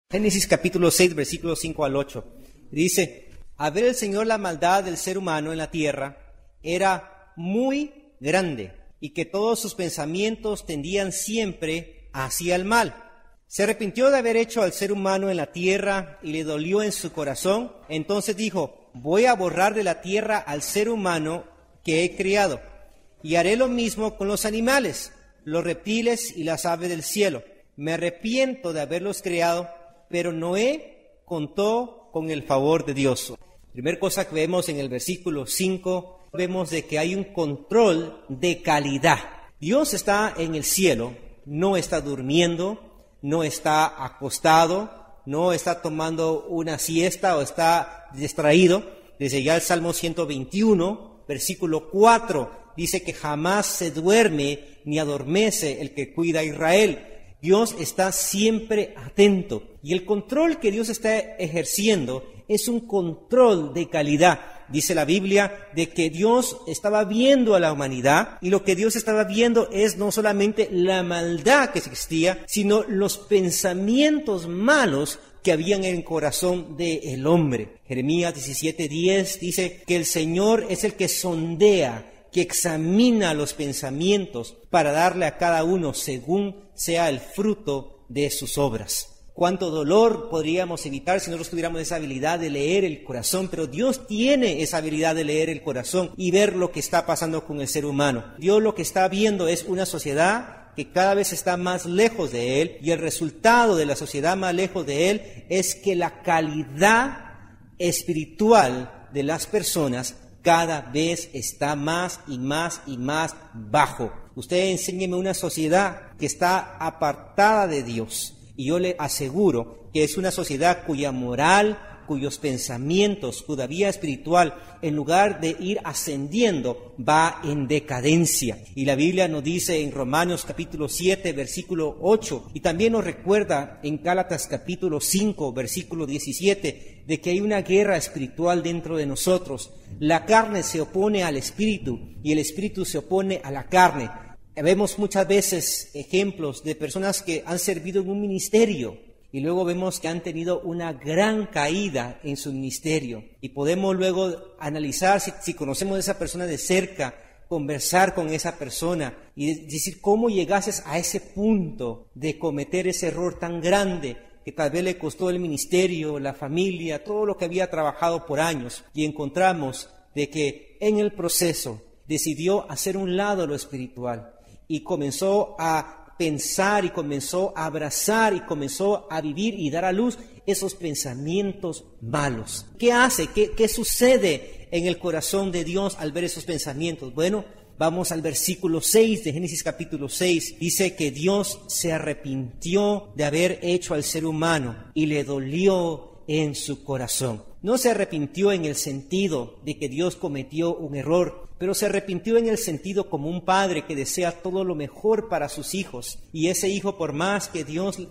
Génesis capítulo 6, versículos 5 al 8. Dice: al ver el Señor la maldad del ser humano en la tierra, era muy grande, y que todos sus pensamientos tendían siempre hacia el mal. Se arrepintió de haber hecho al ser humano en la tierra, y le dolió en su corazón. Entonces dijo: voy a borrar de la tierra al ser humano que he criado, y haré lo mismo con los animales, los reptiles y las aves del cielo. Me arrepiento de haberlos creado. Pero Noé contó con el favor de Dios. Primera cosa que vemos en el versículo 5, vemos de que hay un control de calidad. Dios está en el cielo, no está durmiendo, no está acostado, no está tomando una siesta o está distraído. Desde ya el Salmo 121, versículo 4, dice que jamás se duerme ni adormece el que cuida a Israel. Dios está siempre atento, y el control que Dios está ejerciendo es un control de calidad. Dice la Biblia de que Dios estaba viendo a la humanidad, y lo que Dios estaba viendo es no solamente la maldad que existía, sino los pensamientos malos que habían en el corazón del hombre. Jeremías 17:10 dice que el Señor es el que sondea, que examina los pensamientos para darle a cada uno según sea el fruto de sus obras. Cuánto dolor podríamos evitar si nosotros tuviéramos esa habilidad de leer el corazón, pero Dios tiene esa habilidad de leer el corazón y ver lo que está pasando con el ser humano. Dios lo que está viendo es una sociedad que cada vez está más lejos de Él, y el resultado de la sociedad más lejos de Él es que la calidad espiritual de las personas cada vez está más y más y más bajo. Usted enséñeme una sociedad que está apartada de Dios, y yo le aseguro que es una sociedad cuya moral, cuyos pensamientos, cuya vida espiritual, en lugar de ir ascendiendo, va en decadencia. Y la Biblia nos dice en Romanos capítulo 7, versículo 8, y también nos recuerda en Gálatas capítulo 5, versículo 17, de que hay una guerra espiritual dentro de nosotros. La carne se opone al espíritu, y el espíritu se opone a la carne. Vemos muchas veces ejemplos de personas que han servido en un ministerio, y luego vemos que han tenido una gran caída en su ministerio. Y podemos luego analizar, si conocemos a esa persona de cerca, conversar con esa persona y decir cómo llegases a ese punto de cometer ese error tan grande que tal vez le costó el ministerio, la familia, todo lo que había trabajado por años. Y encontramos de que en el proceso decidió hacer un lado lo espiritual y comenzó a pensar, y comenzó a abrazar, y comenzó a vivir y dar a luz esos pensamientos malos. ¿Qué hace? ¿Qué sucede en el corazón de Dios al ver esos pensamientos? Bueno, vamos al versículo 6 de Génesis capítulo 6. Dice que Dios se arrepintió de haber hecho al ser humano y le dolió en su corazón. No se arrepintió en el sentido de que Dios cometió un error, pero se arrepintió en el sentido como un padre que desea todo lo mejor para sus hijos. Y ese hijo, por más que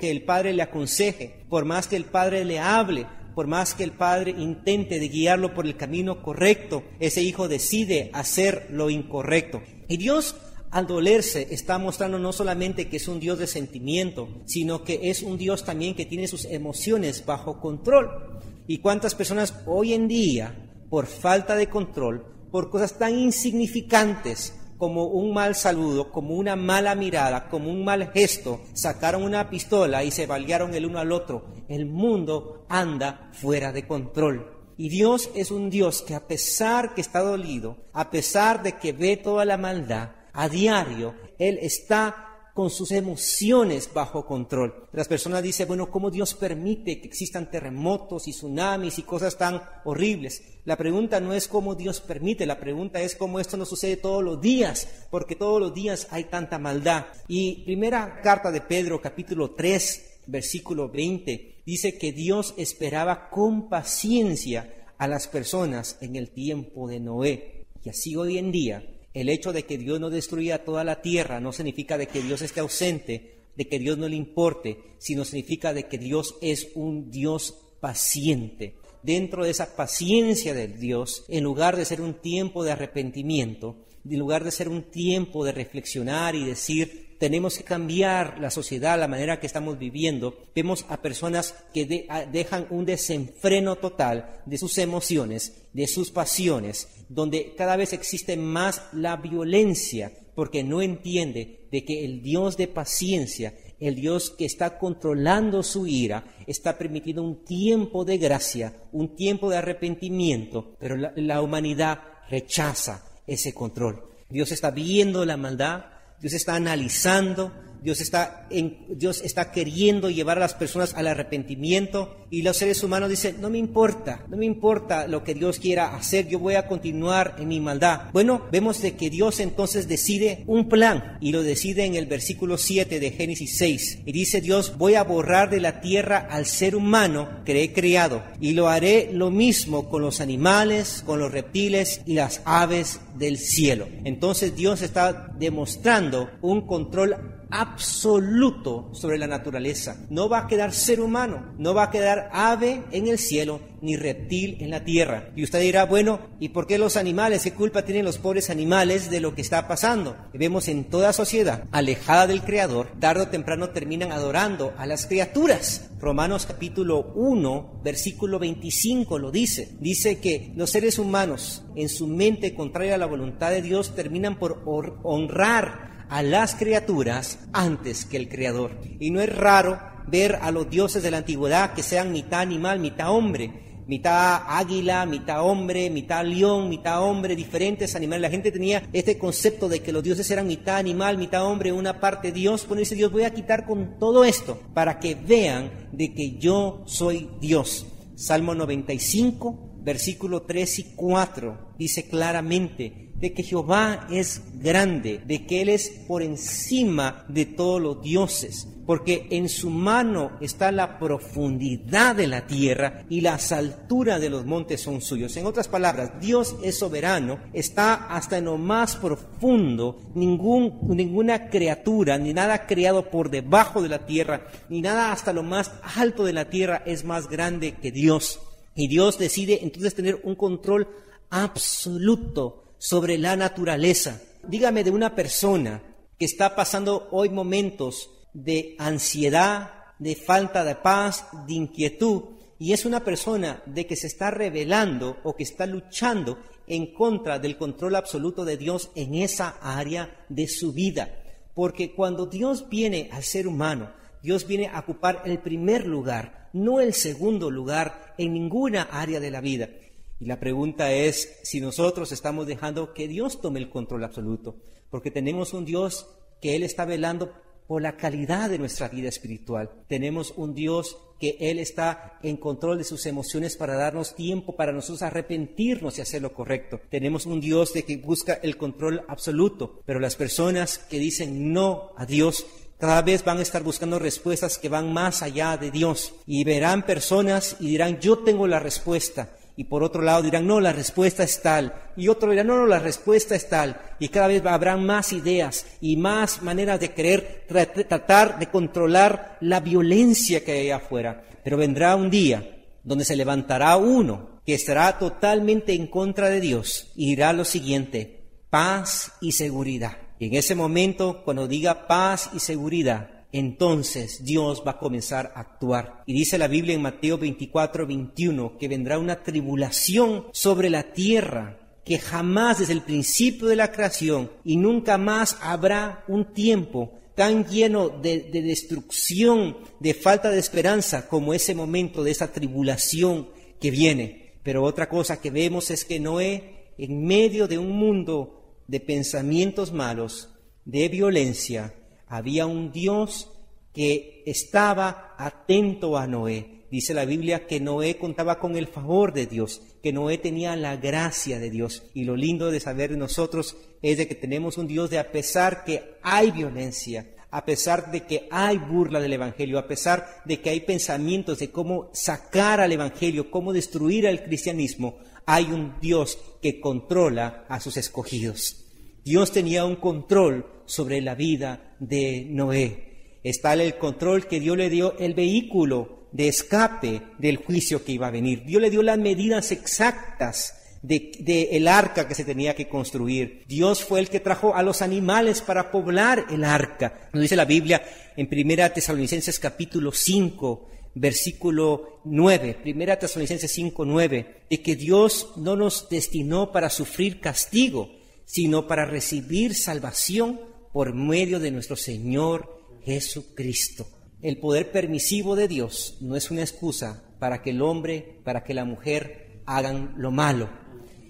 el padre le aconseje, por más que el padre le hable, por más que el padre intente de guiarlo por el camino correcto, ese hijo decide hacer lo incorrecto. Y Dios, al dolerse, está mostrando no solamente que es un Dios de sentimiento, sino que es un Dios también que tiene sus emociones bajo control. ¿Y cuántas personas hoy en día, por falta de control, por cosas tan insignificantes como un mal saludo, como una mala mirada, como un mal gesto, sacaron una pistola y se balearon el uno al otro? El mundo anda fuera de control. Y Dios es un Dios que, a pesar que está dolido, a pesar de que ve toda la maldad, a diario Él está con sus emociones bajo control. Las personas dicen, bueno, ¿cómo Dios permite que existan terremotos y tsunamis y cosas tan horribles? La pregunta no es cómo Dios permite, la pregunta es cómo esto no sucede todos los días, porque todos los días hay tanta maldad. Y primera carta de Pedro, capítulo 3, versículo 20, dice que Dios esperaba con paciencia a las personas en el tiempo de Noé. Y así hoy en día, el hecho de que Dios no destruya toda la tierra no significa de que Dios esté ausente, de que Dios no le importe, sino significa de que Dios es un Dios paciente. Dentro de esa paciencia de Dios, en lugar de ser un tiempo de arrepentimiento, en lugar de ser un tiempo de reflexionar y decir, tenemos que cambiar la sociedad, la manera que estamos viviendo. Vemos a personas que dejan un desenfreno total de sus emociones, de sus pasiones, donde cada vez existe más la violencia, porque no entiende de que el Dios de paciencia, el Dios que está controlando su ira, está permitiendo un tiempo de gracia, un tiempo de arrepentimiento, pero la humanidad rechaza ese control. Dios está viendo la maldad, Dios está analizando, Dios está queriendo llevar a las personas al arrepentimiento, y los seres humanos dicen, no me importa lo que Dios quiera hacer, yo voy a continuar en mi maldad. Bueno, vemos de que Dios entonces decide un plan, y lo decide en el versículo 7 de Génesis 6, y dice Dios, voy a borrar de la tierra al ser humano que he creado, y lo haré lo mismo con los animales, con los reptiles y las aves del cielo. Entonces Dios está demostrando un control absoluto sobre la naturaleza. No va a quedar ser humano, no va a quedar ave en el cielo, ni reptil en la tierra. Y usted dirá, bueno, ¿y por qué los animales? ¿Qué culpa tienen los pobres animales de lo que está pasando? Y vemos en toda sociedad alejada del Creador, tarde o temprano terminan adorando a las criaturas. Romanos capítulo 1, versículo 25 lo dice. Dice que los seres humanos, en su mente contraria a la voluntad de Dios, terminan por honrar a las criaturas antes que el Creador. Y no es raro ver a los dioses de la antigüedad que sean mitad animal, mitad hombre, mitad águila, mitad hombre, mitad león, mitad hombre, diferentes animales. La gente tenía este concepto de que los dioses eran mitad animal, mitad hombre, una parte Dios. Bueno, dice Dios, voy a quitar con todo esto para que vean de que yo soy Dios. Salmo 95, versículo 3 y 4 dice claramente de que Jehová es grande, de que Él es por encima de todos los dioses, porque en su mano está la profundidad de la tierra y las alturas de los montes son suyos. En otras palabras, Dios es soberano, está hasta en lo más profundo. Ninguna criatura, ni nada creado por debajo de la tierra, ni nada hasta lo más alto de la tierra es más grande que Dios. Y Dios decide entonces tener un control absoluto sobre la naturaleza. Dígame de una persona que está pasando hoy momentos de ansiedad, de falta de paz, de inquietud, y es una persona de que se está rebelando o que está luchando en contra del control absoluto de Dios en esa área de su vida. Porque cuando Dios viene al ser humano, Dios viene a ocupar el primer lugar, no el segundo lugar en ninguna área de la vida. Y la pregunta es si nosotros estamos dejando que Dios tome el control absoluto, porque tenemos un Dios que Él está velando por la calidad de nuestra vida espiritual. Tenemos un Dios que Él está en control de sus emociones para darnos tiempo para nosotros arrepentirnos y hacer lo correcto. Tenemos un Dios de que busca el control absoluto, pero las personas que dicen no a Dios cada vez van a estar buscando respuestas que van más allá de Dios, y verán personas y dirán, yo tengo la respuesta. Y por otro lado dirán, no, la respuesta es tal. Y otro dirá, no, la respuesta es tal. Y cada vez habrán más ideas y más maneras de querer tratar de controlar la violencia que hay allá afuera. Pero vendrá un día donde se levantará uno que estará totalmente en contra de Dios y dirá lo siguiente, paz y seguridad. Y en ese momento, cuando diga paz y seguridad, entonces Dios va a comenzar a actuar. Y dice la Biblia en Mateo 24:21 que vendrá una tribulación sobre la tierra que jamás desde el principio de la creación y nunca más habrá un tiempo tan lleno de destrucción, de falta de esperanza como ese momento de esa tribulación que viene. Pero otra cosa que vemos es que Noé, en medio de un mundo de pensamientos malos, de violencia, había un Dios que estaba atento a Noé. Dice la Biblia que Noé contaba con el favor de Dios, que Noé tenía la gracia de Dios. Y lo lindo de saber de nosotros es de que tenemos un Dios de, a pesar que hay violencia, a pesar de que hay burla del Evangelio, a pesar de que hay pensamientos de cómo sacar al Evangelio, cómo destruir al cristianismo, hay un Dios que controla a sus escogidos. Dios tenía un control sobre la vida de Noé. Está el control que Dios le dio el vehículo de escape del juicio que iba a venir. Dios le dio las medidas exactas de el arca que se tenía que construir. Dios fue el que trajo a los animales para poblar el arca. Nos dice la Biblia en 1 Tesalonicenses capítulo 5, versículo 9, 1 Tesalonicenses 5, 9, de que Dios no nos destinó para sufrir castigo, sino para recibir salvación por medio de nuestro Señor Jesucristo. El poder permisivo de Dios no es una excusa para que el hombre, para que la mujer hagan lo malo.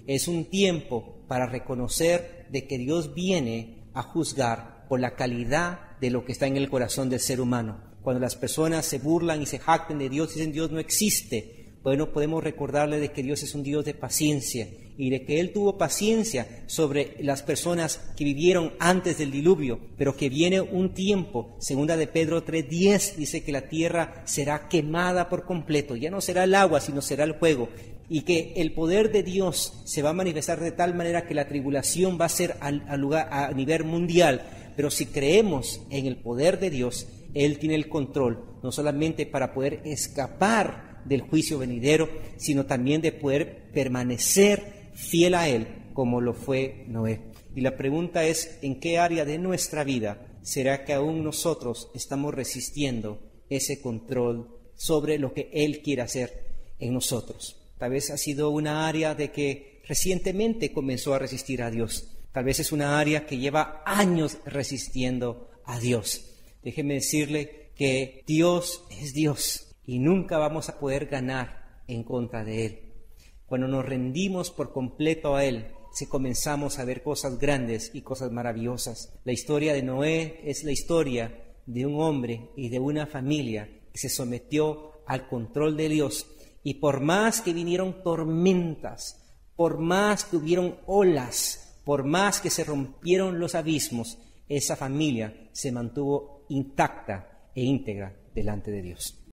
Es un tiempo para reconocer de que Dios viene a juzgar por la calidad de lo que está en el corazón del ser humano. Cuando las personas se burlan y se jactan de Dios, dicen Dios no existe, bueno, podemos recordarle de que Dios es un Dios de paciencia y de que Él tuvo paciencia sobre las personas que vivieron antes del diluvio, pero que viene un tiempo, segunda de Pedro 3:10, dice que la tierra será quemada por completo, ya no será el agua, sino será el fuego, y que el poder de Dios se va a manifestar de tal manera que la tribulación va a ser a nivel mundial, pero si creemos en el poder de Dios, Él tiene el control, no solamente para poder escapar del juicio venidero, sino también de poder permanecer fiel a Él, como lo fue Noé. Y la pregunta es, ¿en qué área de nuestra vida será que aún nosotros estamos resistiendo ese control sobre lo que Él quiere hacer en nosotros? Tal vez ha sido una área de que recientemente comenzó a resistir a Dios. Tal vez es una área que lleva años resistiendo a Dios. Déjeme decirle que Dios es Dios y nunca vamos a poder ganar en contra de Él. Cuando nos rendimos por completo a Él, comenzamos a ver cosas grandes y cosas maravillosas. La historia de Noé es la historia de un hombre y de una familia que se sometió al control de Dios. Y por más que vinieron tormentas, por más que hubieron olas, por más que se rompieron los abismos, esa familia se mantuvo intacta e íntegra delante de Dios.